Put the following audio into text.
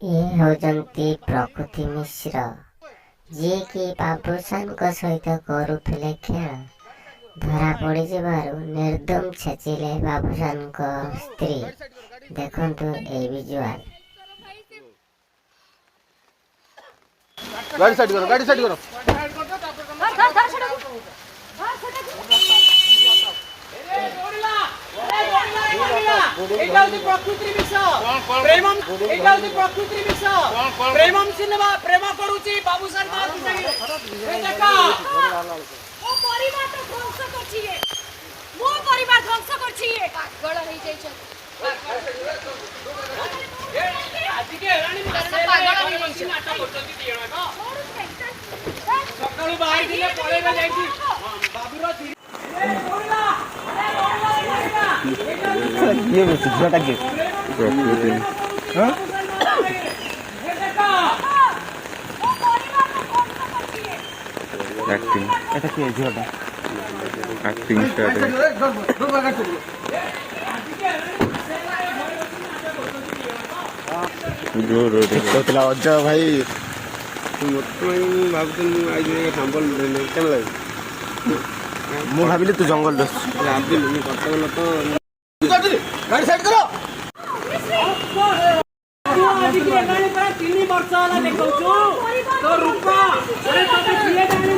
ये होजंती प्रकृति मिश्र जी की बाबूसान सहित करुले खेल धरा पड़ निर्दम छेचिले बाबूसान स्त्री देखंतु ए विजुअल। गाड़ी साइड करो, गाड़ी साइड करो। प्रेमम सिनेमा प्रेम करूची बाबूसान मार ए देखा ओ परिवार तो ध्वंस करछि ए मो परिवार ध्वंस करछि ए पागल होई जाई छ आज के रानी पागल होई जाई छ नाटक करछी दियण का सकाळू बाहर दिले पळेबा जाईची बाबूरो ए ओरला ये झूठा के प्रकृति हां एक्टिंग এটা কি झूठा एक्टिंग स्टार्ट है जोर कहतला अजय भाई ମୁଁ ଭାବିଲି ତୁ ଜଙ୍ଗଲ ଗାଡ଼ି ସାଇଡ୍ କର। आज के एगाने पर 3 वर्ष वाला देखौ छु तो रूपा अरे तबे किए जाने